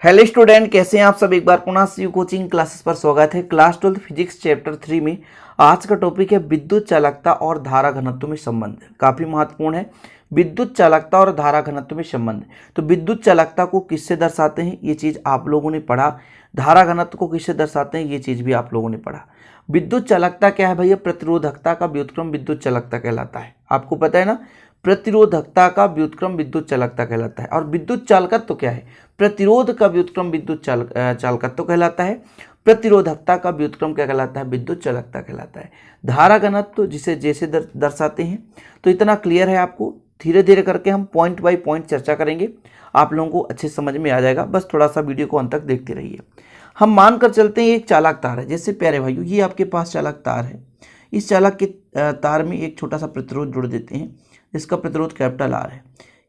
Hello student, कैसे हैं आप सब। एक बार पुनः सीयू कोचिंग क्लासेस पर स्वागत है। क्लास 12 फिजिक्स चैप्टर 3 में आज का टॉपिक है विद्युत चालकता और धारा घनत्व में संबंध। काफी महत्वपूर्ण है, विद्युत चालकता और धारा घनत्व में संबंध। तो विद्युत चालकता को किससे दर्शाते हैं, ये चीज आप लोगों ने पढ़ा। धारा घनत्व को किससे दर्शाते हैं, ये चीज भी आप लोगों ने पढ़ा। विद्युत चालकता क्या है भैया, प्रतिरोधकता का व्युत्क्रम विद्युत चालकता कहलाता है। आपको पता है ना, प्रतिरोधकता का व्युत्क्रम विद्युत चालकता कहलाता है। और विद्युत चालकत्व क्या है, प्रतिरोध का व्युत्क्रम विद्युत चालकत्व कहलाता है। प्रतिरोधकता का व्युत्क्रम क्या कहलाता है, विद्युत चालकता कहलाता है। धारा घनत्व जिसे जैसे दर्शाते हैं। तो इतना क्लियर है आपको। धीरे धीरे करके हम पॉइंट बाय पॉइंट चर्चा करेंगे, आप लोगों को अच्छे समझ में आ जाएगा। बस थोड़ा सा वीडियो को अंत तक देखते रहिए। हम मानकर चलते हैं एक चालक तार है। जैसे प्यारे भाइयों, ये आपके पास चालक तार है। इस चालक के तार में एक छोटा सा प्रतिरोध जोड़ देते हैं, जिसका प्रतिरोध कैपिटल आर है।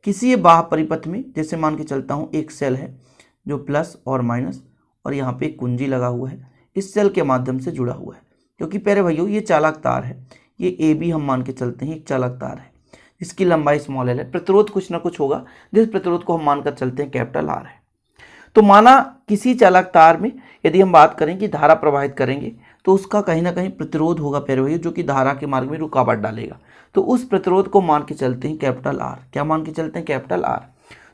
किसी बाह्य परिपथ में जैसे मान के चलता हूँ एक सेल है जो प्लस और माइनस और यहाँ पे एक कुंजी लगा हुआ है, इस सेल के माध्यम से जुड़ा हुआ है। क्योंकि प्यारे भाइयों ये चालक तार है, ये ए बी हम मान के चलते हैं एक चालक तार है, इसकी लंबाई स्मॉल एल है। प्रतिरोध कुछ ना कुछ होगा, जिस प्रतिरोध को हम मानकर चलते हैं कैपिटल आर है। तो माना किसी चालक तार में यदि हम बात करें कि धारा प्रवाहित करेंगे तो उसका कहीं ना कहीं प्रतिरोध होगा प्यारे भाइयों, जो कि धारा के मार्ग में रुकावट डालेगा। तो उस प्रतिरोध को मान के चलते हैं कैपिटल आर। क्या मान के चलते हैं, कैपिटल आर।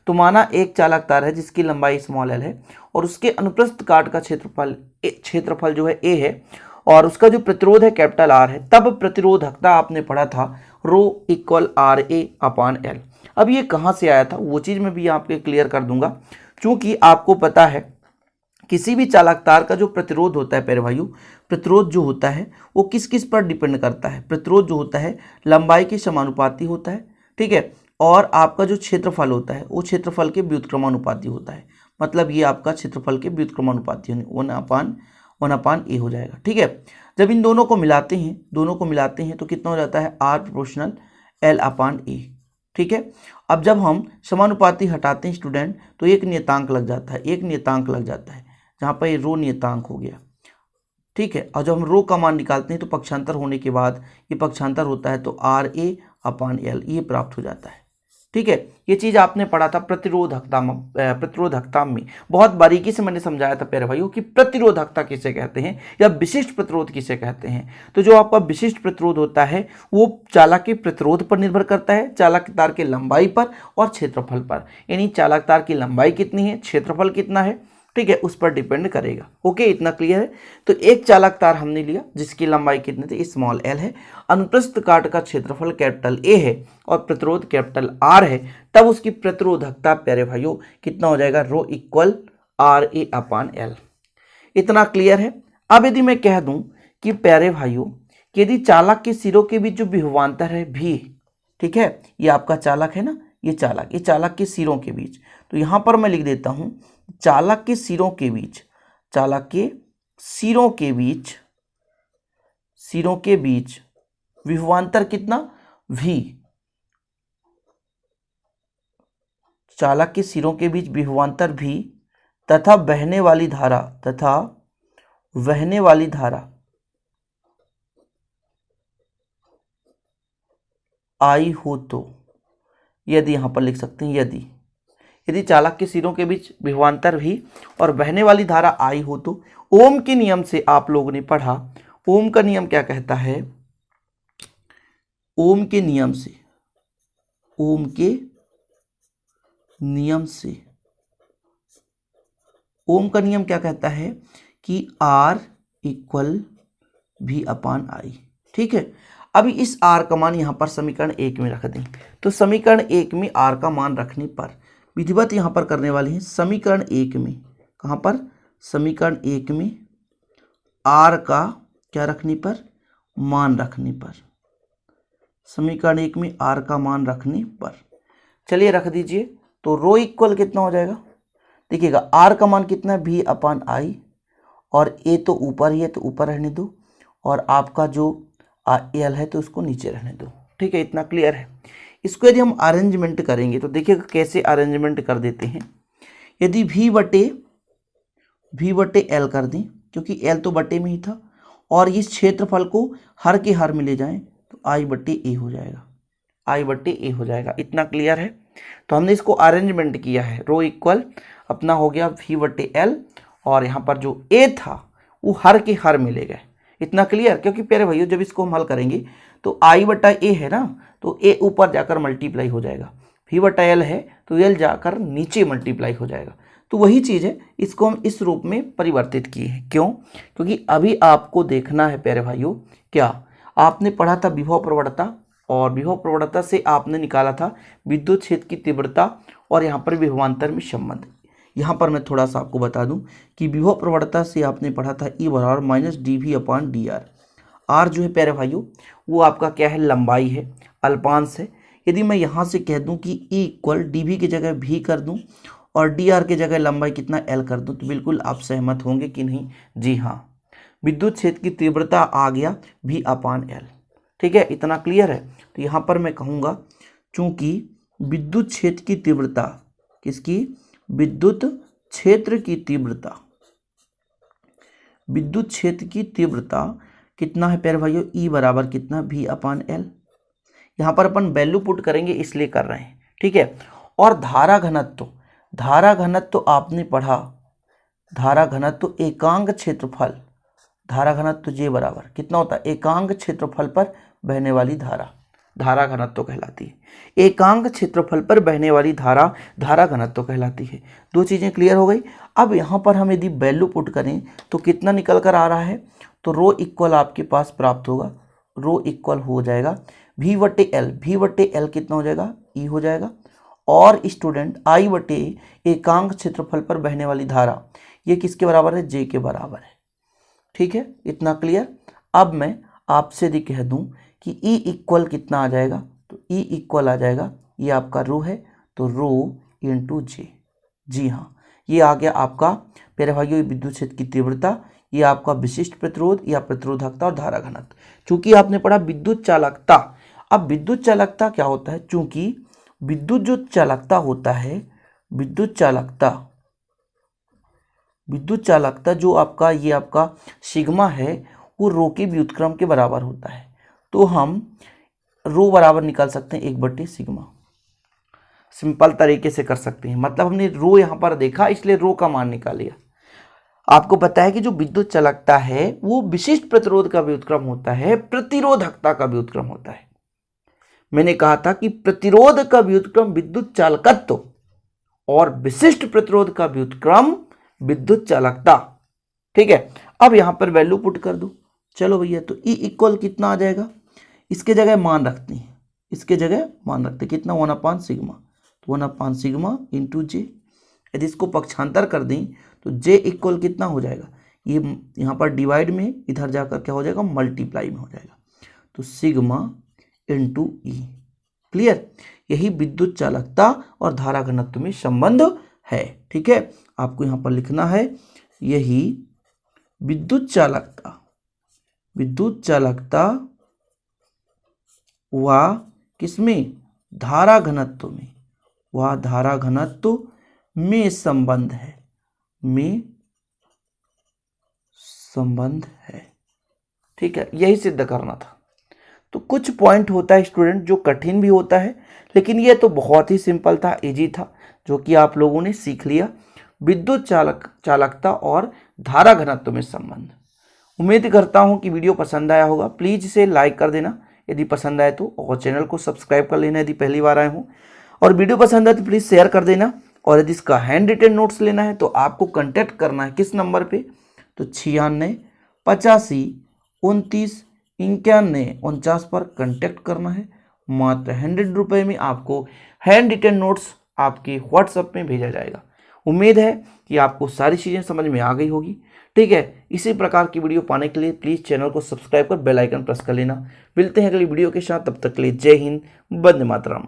तो माना एक चालक तार है जिसकी लंबाई स्मॉल एल है और उसके अनुप्रस्थ काट का क्षेत्रफल जो है ए है और उसका जो प्रतिरोध है कैपिटल आर है। तब प्रतिरोधकता आपने पढ़ा था rho equal R A upon L. अब ये कहाँ से आया था वो चीज़ मैं भी आपके क्लियर कर दूंगा। चूंकि आपको पता है किसी भी चालक तार का जो प्रतिरोध होता है प्यारे भाइयों, प्रतिरोध जो होता है वो किस किस पर डिपेंड करता है। प्रतिरोध जो होता है लंबाई के समानुपाती होता है, ठीक है। और आपका जो क्षेत्रफल होता है वो क्षेत्रफल के व्युत्क्रमानुपाती होता है। मतलब ये आपका क्षेत्रफल के व्युत्क्रमानुपाती वन अपान ए हो जाएगा, ठीक है। जब इन दोनों को मिलाते हैं तो कितना हो जाता है, आर प्रोपोर्शनल एल अपान ए, ठीक है। अब जब हम समानुपाती हटाते हैं स्टूडेंट तो एक नियतांक लग जाता है, जहाँ पर ये रो नियतांक हो गया, ठीक है। और जब हम रो का मान निकालते हैं तो पक्षांतर होने के बाद ये पक्षांतर होता है तो आर ए अपान एल ये प्राप्त हो जाता है, ठीक है। ये चीज़ आपने पढ़ा था प्रतिरोधकता में। बहुत बारीकी से मैंने समझाया था प्यारे भाइयों कि प्रतिरोधकता किसे कहते हैं या विशिष्ट प्रतिरोध किसे कहते हैं। तो जो आपका विशिष्ट प्रतिरोध होता है वो चालक के प्रतिरोध पर निर्भर करता है, चालक तार की लंबाई पर और क्षेत्रफल पर। यानी चालक तार की लंबाई कितनी है, क्षेत्रफल कितना है, ठीक है, उस पर डिपेंड करेगा। ओके, इतना क्लियर है। तो एक चालक तार हमने लिया जिसकी लंबाई कितनी थी, स्मॉल एल है, अनुप्रस्थ काट का क्षेत्रफल कैपिटल ए है और प्रतिरोध कैपिटल आर है। तब उसकी प्रतिरोधकता प्यारे भाइयों कितना हो जाएगा, rho equal R A upon L. इतना क्लियर है। अब यदि मैं कह दूं कि प्यारे भाइयों यदि चालक के सिरों के बीच जो विभवांतर है भी, ठीक है, ये आपका चालक है ना, ये चालक के सिरों के बीच, तो यहां पर मैं लिख देता हूं चालक के सिरों के बीच विभवांतर कितना, v। चालक के सिरों के बीच विभवांतर v तथा बहने वाली धारा I हो तो, यदि यहां पर लिख सकते हैं यदि चालक के सिरों के बीच विभवांतर भी और बहने वाली धारा आई हो तो ओम के नियम से आप लोगों ने पढ़ा। ओम का नियम क्या कहता है, ओम के नियम क्या कहता है कि R इक्वल भी अपान आई, ठीक है। अभी इस R का मान यहां पर समीकरण 1 में रख दें। तो समीकरण 1 में R का मान रखने पर विधिवत यहां पर करने वाले हैं। समीकरण 1 में कहां पर, समीकरण 1 में R का क्या रखने पर, मान रखने पर। समीकरण 1 में R का मान रखने पर चलिए रख दीजिए। तो रो इक्वल कितना हो जाएगा, देखिएगा R का मान कितना है, भी अपान आई, और ए तो ऊपर ही है तो ऊपर रहने दो, और आपका जो एल है तो उसको नीचे रहने दो, ठीक है। इतना क्लियर है। इसको यदि हम अरेंजमेंट करेंगे तो देखिएगा कैसे अरेंजमेंट कर देते हैं। यदि v बटे एल कर दें, क्योंकि एल तो बटे में ही था, और इस क्षेत्रफल को हर के हर में ले जाएं तो आई बटे ए हो जाएगा। इतना क्लियर है। तो हमने इसको अरेंजमेंट किया है, रो इक्वल अपना हो गया V/L, और यहाँ पर जो A था वो हर के हर मिले गए। इतना क्लियर? क्योंकि प्यारे भाइयों जब इसको हम हल करेंगे तो I/A है ना, तो A ऊपर जाकर मल्टीप्लाई हो जाएगा, V/L है तो L जाकर नीचे मल्टीप्लाई हो जाएगा। तो वही चीज़ है, इसको हम इस रूप में परिवर्तित किए हैं। क्यों? क्योंकि अभी आपको देखना है प्यारे भाइयों, क्या आपने पढ़ा था विभव प्रवणता, और विभव प्रवणता से आपने निकाला था विद्युत क्षेत्र की तीव्रता और यहाँ पर विभवांतर में संबंध। यहाँ पर मैं थोड़ा सा आपको बता दूं कि विभव प्रवणता से आपने पढ़ा था E बराबर -dV/dr। R जो है प्यारे भाइयों वो आपका क्या है, लंबाई है, अल्पांश है। यदि मैं यहाँ से कह दूं कि E इक्वल dV की जगह V कर दूं और dr की जगह लंबाई कितना L कर दूं, तो बिल्कुल आप सहमत होंगे कि नहीं? जी हाँ, विद्युत क्षेत्र की तीव्रता आ गया V/L। ठीक है, इतना क्लियर है? तो यहाँ पर मैं कहूँगा चूंकि विद्युत क्षेत्र की तीव्रता, किसकी? विद्युत क्षेत्र की तीव्रता, विद्युत क्षेत्र की तीव्रता कितना है प्यारे भाइयों? E बराबर कितना? V/L। यहाँ पर अपन वैल्यू पुट करेंगे इसलिए कर रहे हैं, ठीक है। और धारा घनत्व, धारा घनत्व आपने पढ़ा, धारा घनत्व एकांक क्षेत्रफल, धारा घनत्व J बराबर कितना होता है? एकांक क्षेत्रफल पर बहने वाली धारा, धारा घनत्व कहलाती है। एकांक क्षेत्रफल पर बहने वाली धारा धारा घनत्व कहलाती है। दो चीजें क्लियर हो गई। अब यहाँ पर हम यदि वैल्यू पुट करें तो कितना निकल कर आ रहा है? तो रो इक्वल आपके पास प्राप्त होगा, रो इक्वल हो जाएगा V/L। V/L कितना हो जाएगा? E हो जाएगा। और स्टूडेंट I/A एकांक क्षेत्रफल पर बहने वाली धारा, ये किसके बराबर है? J के बराबर है। ठीक है, इतना क्लियर। अब मैं आपसे यदि कह दूं कि E इक्वल कितना आ जाएगा, तो E इक्वल आ जाएगा, ये आपका रो है तो रो इंटू J। जी हाँ, ये आ गया आपका प्यारे भाइयों विद्युत क्षेत्र की तीव्रता, ये आपका विशिष्ट प्रतिरोध या प्रतिरोधकता और धारा घनत्व। चूंकि आपने पढ़ा विद्युत चालकता, अब विद्युत चालकता क्या होता है? चूंकि विद्युत जो चालकता होता है, विद्युत चालकता, विद्युत चालकता जो आपका ये आपका सिग्मा है वो रो के व्युत्क्रम के बराबर होता है। तो हम रो बराबर निकाल सकते हैं 1/सिग्मा, सिंपल तरीके से कर सकते हैं। मतलब हमने रो यहाँ पर देखा इसलिए रो का मान निकाल लिया। आपको पता है कि जो विद्युत चालकता है वो विशिष्ट प्रतिरोध का व्युत्क्रम होता है, प्रतिरोधकता का व्युत्क्रम होता है। मैंने कहा था कि प्रतिरोध का व्युत्क्रम विद्युत चालकत्व और विशिष्ट प्रतिरोध का व्युत्क्रम विद्युत चालकता। ठीक है, अब यहां पर वैल्यू पुट कर दो। चलो भैया, तो E इक्वल कितना आ जाएगा? इसके जगह मान रखते हैं, इसके जगह मान रखते हैं कितना? 1/सिग्मा, तो 1/सिग्मा इंटू J। यदि इसको पक्षांतर कर दें तो J इक्वल कितना हो जाएगा? ये यहाँ पर डिवाइड में, इधर जाकर क्या हो जाएगा? मल्टीप्लाई में हो जाएगा, तो सिग्मा इंटू E। क्लियर? यही विद्युत चालकता और धारा घनत्व में संबंध है। ठीक है, आपको यहाँ पर लिखना है यही विद्युत चालकता, विद्युत चालकता व किसमें? धारा घनत्व में, वह धारा घनत्व में संबंध है, में संबंध है। ठीक है, यही सिद्ध करना था। तो कुछ पॉइंट होता है स्टूडेंट जो कठिन भी होता है, लेकिन ये तो बहुत ही सिंपल था, इजी था, जो कि आप लोगों ने सीख लिया। विद्युत चालकता और धारा घनत्व में संबंध। उम्मीद करता हूं कि वीडियो पसंद आया होगा। प्लीज इसे लाइक कर देना यदि पसंद आए तो, और चैनल को सब्सक्राइब कर लेना यदि पहली बार आए हो, और वीडियो पसंद आए तो प्लीज शेयर कर देना। और यदि इसका हैंड रिटन नोट्स लेना है तो आपको कांटेक्ट करना है किस नंबर पे? तो 96 85 29 91 49 पर कांटेक्ट करना है। मात्र 100 रुपये में आपको हैंड रिटन नोट्स आपके व्हाट्सएप में भेजा जाएगा। उम्मीद है कि आपको सारी चीज़ें समझ में आ गई होगी। ठीक है, इसी प्रकार की वीडियो पाने के लिए प्लीज़ चैनल को सब्सक्राइब कर बेल आइकन प्रेस कर लेना। मिलते हैं अगली वीडियो के साथ, तब तक के लिए जय हिंद, वंदे मातरम।